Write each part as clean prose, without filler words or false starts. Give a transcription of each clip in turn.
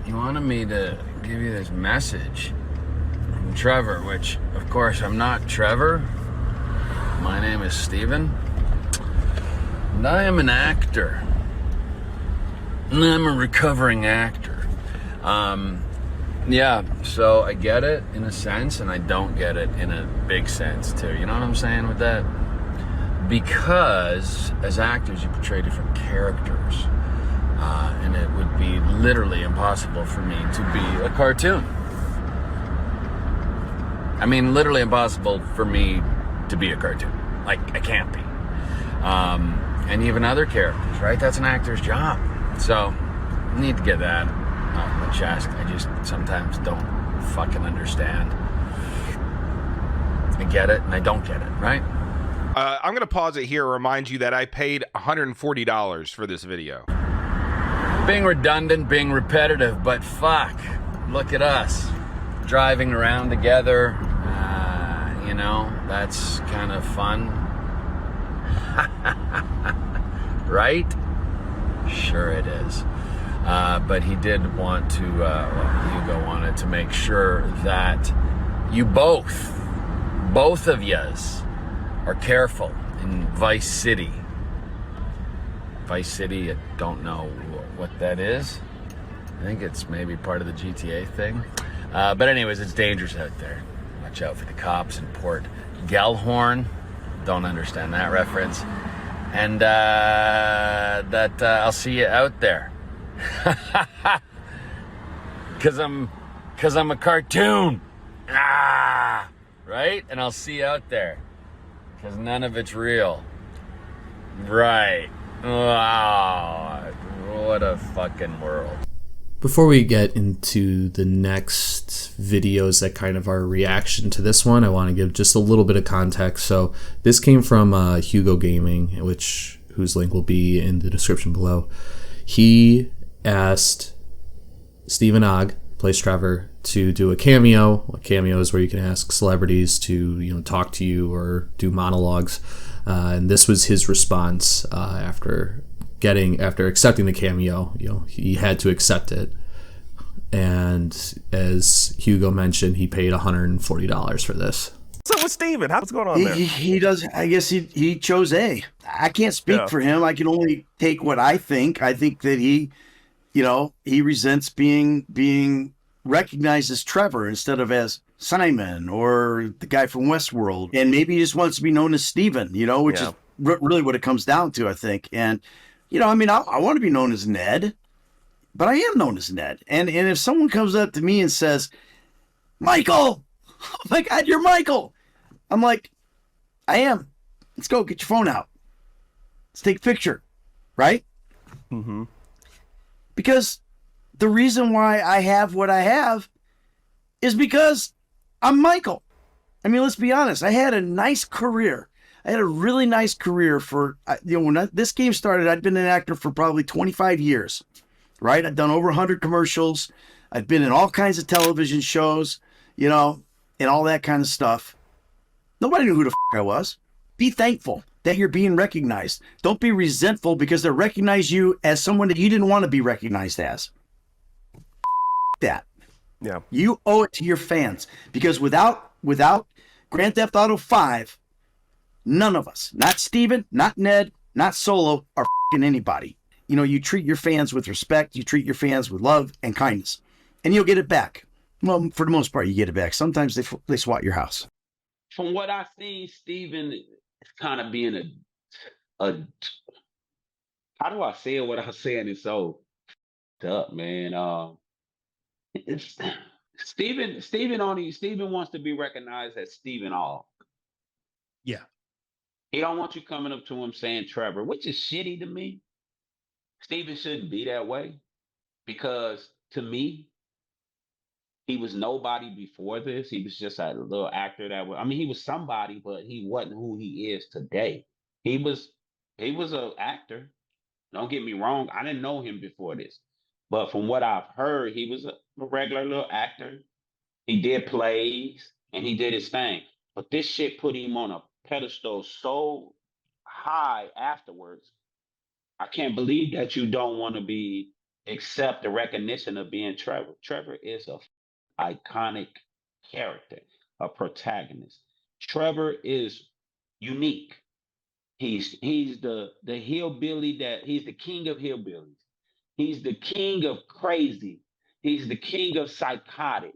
you wanted me to give you this message from Trevor, which, of course, I'm not Trevor. My name is Steven, and I am an actor. And I'm a recovering actor. Yeah, so I get it in a sense, and I don't get it in a big sense, too. You know what I'm saying with that? Because as actors, you portray different characters. And it would be literally impossible for me to be a cartoon. I mean, literally impossible for me to be a cartoon. Like, I can't be. And even other characters, right? That's an actor's job. So, I need to get that off my chest. I just sometimes don't fucking understand. I get it, and I don't get it, right? I'm going to pause it here and remind you that I paid $140 for this video. Being redundant, being repetitive, but fuck, look at us. Driving around together, you know, that's kind of fun. Right? Sure it is. But he did want to, Hugo wanted to make sure that you both of yous, are careful in Vice City. Vice City, I don't know what that is. I think it's maybe part of the GTA thing. But anyways, it's dangerous out there. Watch out for the cops in Port Gellhorn. Don't understand that reference. And that I'll see you out there. Cause I'm a cartoon. Right? And I'll see you out there. Cause none of it's real. Right. Wow. What a fucking world. Before we get into the next videos that kind of are a reaction to this one, I want to give just a little bit of context. So this came from Hugo Gaming, whose link will be in the description below. He asked Stephen Ogg, plays Trevor, to do a cameo. A cameo is where you can ask celebrities to talk to you or do monologues. And this was his response after accepting the cameo. He had to accept it, and as Hugo mentioned, he paid $140 for this. What's up with Steven? What's going on there? He does. I guess he chose A. I can't speak for him. I can only take what I think. I think that he resents being recognized as Trevor instead of as Simon or the guy from Westworld, and maybe he just wants to be known as Steven. Which is really what it comes down to, I think. And I want to be known as Ned, but I am known as Ned. And if someone comes up to me and says, Michael, oh my God, you're Michael. I'm like, I am. Let's go. Get your phone out. Let's take a picture. Right? Mm-hmm. Because the reason why I have what I have is because I'm Michael. I mean, let's be honest. I had a nice career. I had a really nice career for, when this game started, I'd been an actor for probably 25 years, right? I'd done over 100 commercials. I'd been in all kinds of television shows, and all that kind of stuff. Nobody knew who the I was. Be thankful that you're being recognized. Don't be resentful because they recognize you as someone that you didn't want to be recognized as. That. Yeah. You owe it to your fans, because without Grand Theft Auto 5, none of us, not Steven, not Ned, not Solo, are anybody. You treat your fans with respect. You treat your fans with love and kindness, and you'll get it back. Well, for the most part, you get it back. Sometimes they swat your house. From what I see, Steven is kind of being a how do I say it without saying it so up, man? It's Steven wants to be recognized as Steven All. Yeah. He don't want you coming up to him saying Trevor, which is shitty to me. Steven shouldn't be that way, because to me, he was nobody before this. He was just a little actor he was somebody, but he wasn't who he is today. He was an actor. Don't get me wrong. I didn't know him before this, but from what I've heard, he was a regular little actor. He did plays and he did his thing, but this shit put him on a pedestal so high afterwards. I can't believe that you don't want to be accept the recognition of being Trevor. Trevor is a iconic character, a protagonist. Trevor is unique. He's the hillbilly that he's the king of hillbillies. He's the king of crazy. He's the king of psychotic.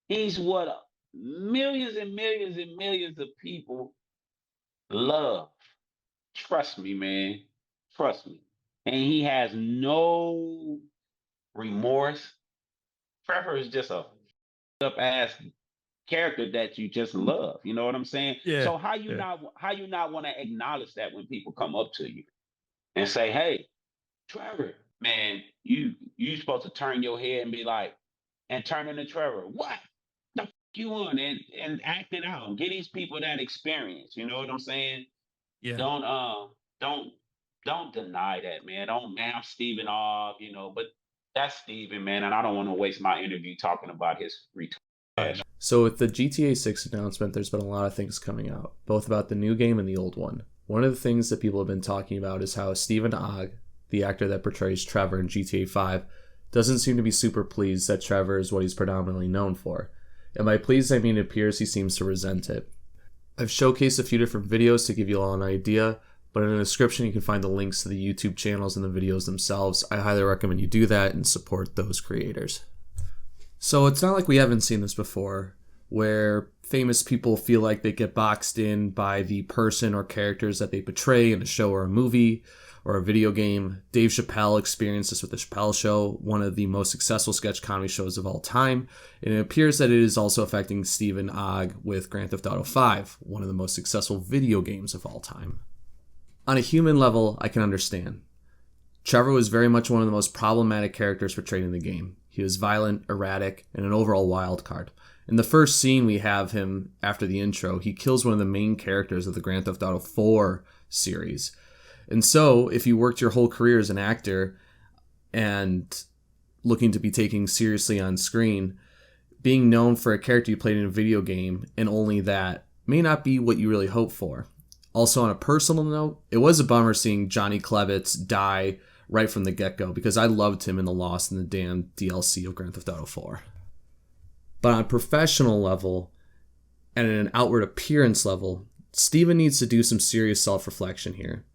He's what millions and millions and millions of people love. Trust me, man. Trust me. And he has no remorse. Trevor is just a up ass character that you just love. You know what I'm saying? Yeah. So how you not want to acknowledge that when people come up to you and say, "Hey, Trevor, man, you supposed to turn your head and be like, and turn into Trevor. What the f- you want and act it out. Get these people that experience. You know what I'm saying? Yeah. Don't don't deny that, man. Don't man, I'm Stephen off, but that's Stephen, man, and I don't want to waste my interview talking about his return. So with the GTA 6 announcement, there's been a lot of things coming out, both about the new game and the old one. One of the things that people have been talking about is how Stephen Ogg, the actor that portrays Trevor in GTA 5, doesn't seem to be super pleased that Trevor is what he's predominantly known for. And by pleased, I mean it appears he seems to resent it. I've showcased a few different videos to give you all an idea, but in the description you can find the links to the YouTube channels and the videos themselves. I highly recommend you do that and support those creators. So it's not like we haven't seen this before, where famous people feel like they get boxed in by the person or characters that they portray in a show or a movie or a video game. Dave Chappelle experienced this with The Chappelle Show, one of the most successful sketch comedy shows of all time, and it appears that it is also affecting Stephen Ogg with Grand Theft Auto 5, one of the most successful video games of all time. On a human level, I can understand. Trevor was very much one of the most problematic characters portrayed in the game. He was violent, erratic, and an overall wild card. In the first scene we have him after the intro, he kills one of the main characters of the Grand Theft Auto 4 series. And so, if you worked your whole career as an actor and looking to be taken seriously on screen, being known for a character you played in a video game and only that may not be what you really hope for. Also, on a personal note, it was a bummer seeing Johnny Klevitz die right from the get-go because I loved him in the Lost in the Damned DLC of Grand Theft Auto 4. But on a professional level and at an outward appearance level, Steven needs to do some serious self-reflection here.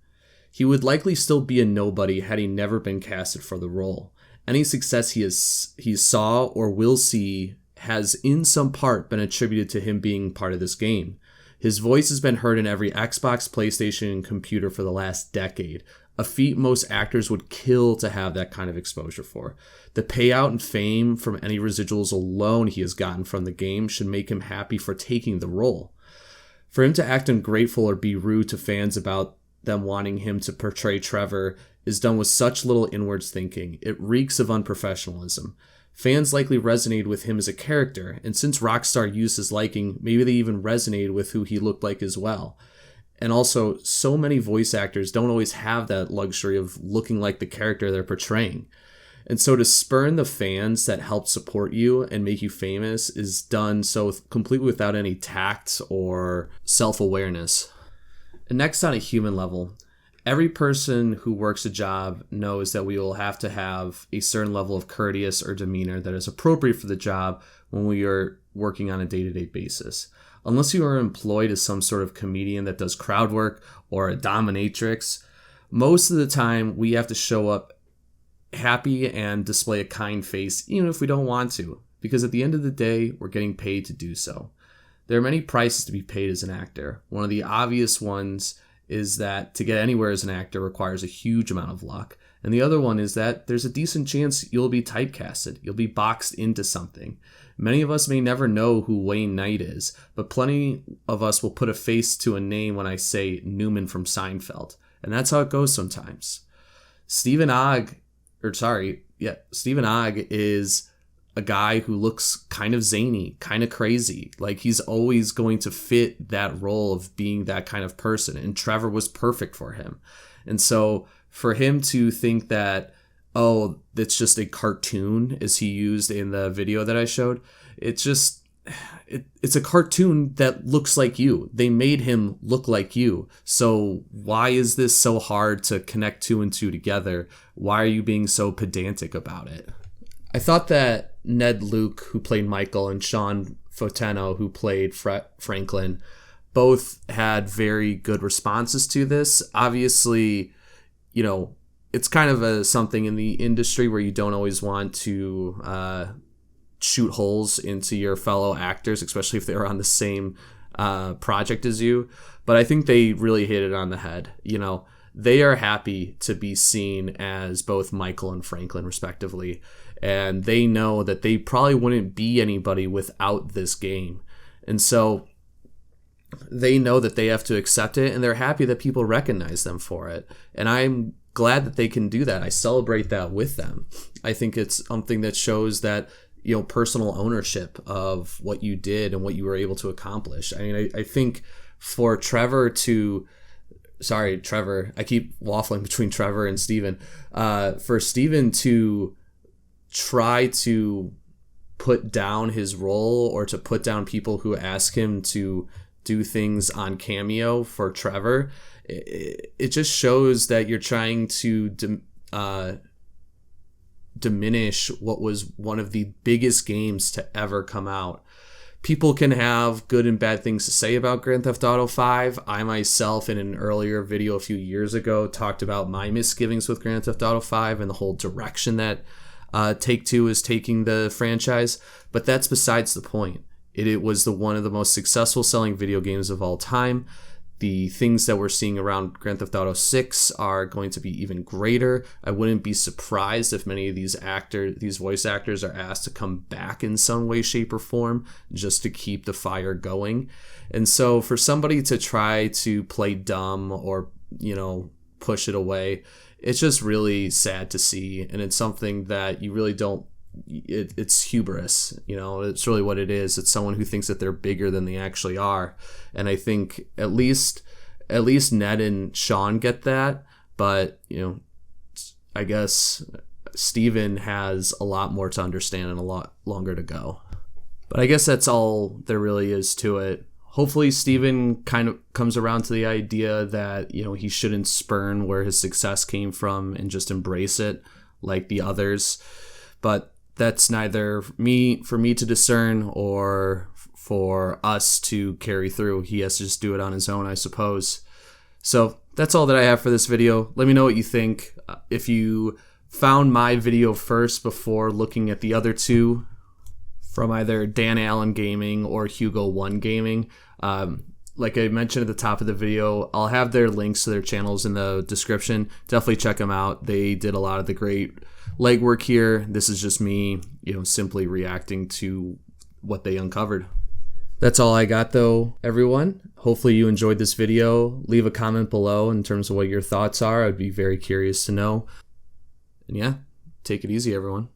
He would likely still be a nobody had he never been casted for the role. Any success he saw or will see has in some part been attributed to him being part of this game. His voice has been heard in every Xbox, PlayStation, and computer for the last decade, a feat most actors would kill to have that kind of exposure for. The payout and fame from any residuals alone he has gotten from the game should make him happy for taking the role. For him to act ungrateful or be rude to fans about them wanting him to portray Trevor is done with such little inwards thinking. It reeks of unprofessionalism. Fans likely resonated with him as a character, and since Rockstar used his liking, maybe they even resonated with who he looked like as well. And also, so many voice actors don't always have that luxury of looking like the character they're portraying. And so to spurn the fans that help support you and make you famous is done so completely without any tact or self-awareness. And next, on a human level, every person who works a job knows that we will have to have a certain level of courteous or demeanor that is appropriate for the job when we are working on a day-to-day basis. Unless you are employed as some sort of comedian that does crowd work or a dominatrix, most of the time we have to show up happy and display a kind face even if we don't want to, because at the end of the day, we're getting paid to do so. There are many prices to be paid as an actor. One of the obvious ones is that to get anywhere as an actor requires a huge amount of luck. And the other one is that there's a decent chance you'll be typecasted. You'll be boxed into something. Many of us may never know who Wayne Knight is, but plenty of us will put a face to a name when I say Newman from Seinfeld. And that's how it goes sometimes. Stephen Ogg is a guy who looks kind of zany, kind of crazy. Like he's always going to fit that role of being that kind of person. And Trevor was perfect for him. And so for him to think that, oh, that's just a cartoon as he used in the video that I showed, it's just it's a cartoon that looks like you. They made him look like you. So why is this so hard to connect two and two together? Why are you being so pedantic about it? I thought that Ned Luke, who played Michael, and Shawn Fonteno, who played Franklin, both had very good responses to this. Obviously, you know, it's kind of something in the industry where you don't always want to shoot holes into your fellow actors, especially if they're on the same project as you. But I think they really hit it on the head. You know, they are happy to be seen as both Michael and Franklin, respectively. And they know that they probably wouldn't be anybody without this game. And so they know that they have to accept it, and they're happy that people recognize them for it. And I'm glad that they can do that. I celebrate that with them. I think it's something that shows that, you know, personal ownership of what you did and what you were able to accomplish. I mean, I think for Trevor, I keep waffling between Trevor and Steven. For Steven to try to put down his role or to put down people who ask him to do things on Cameo for Trevor, it just shows that you're trying to diminish what was one of the biggest games to ever come out. People can have good and bad things to say about Grand Theft Auto 5. I myself, in an earlier video a few years ago, talked about my misgivings with Grand Theft Auto 5 and the whole direction that Take-Two is taking the franchise, but that's besides the point. It was one of the most successful selling video games of all time. The things that we're seeing around Grand Theft Auto 6 are going to be even greater. I wouldn't be surprised if many of these voice actors are asked to come back in some way, shape, or form just to keep the fire going. And so for somebody to try to play dumb or, you know, push it away, it's just really sad to see. And it's something that you really don't, it's hubris, you know, it's really what it is. It's someone who thinks that they're bigger than they actually are. And I think at least Ned and Shawn get that, but, you know, I guess Steven has a lot more to understand and a lot longer to go. But I guess that's all there really is to it. Hopefully Steven kind of comes around to the idea that, you know, he shouldn't spurn where his success came from and just embrace it like the others. But that's neither for me to discern or for us to carry through. He has to just do it on his own, I suppose. So that's all that I have for this video. Let me know what you think. If you found my video first before looking at the other two from either Dan Allen Gaming or Hugo One Gaming, like I mentioned at the top of the video, I'll have their links to their channels in the description. Definitely check them out. They did a lot of the great legwork here. This is just me, you know, simply reacting to what they uncovered. That's all I got though, everyone. Hopefully you enjoyed this video. Leave a comment below in terms of what your thoughts are. I'd be very curious to know. And yeah, take it easy, everyone.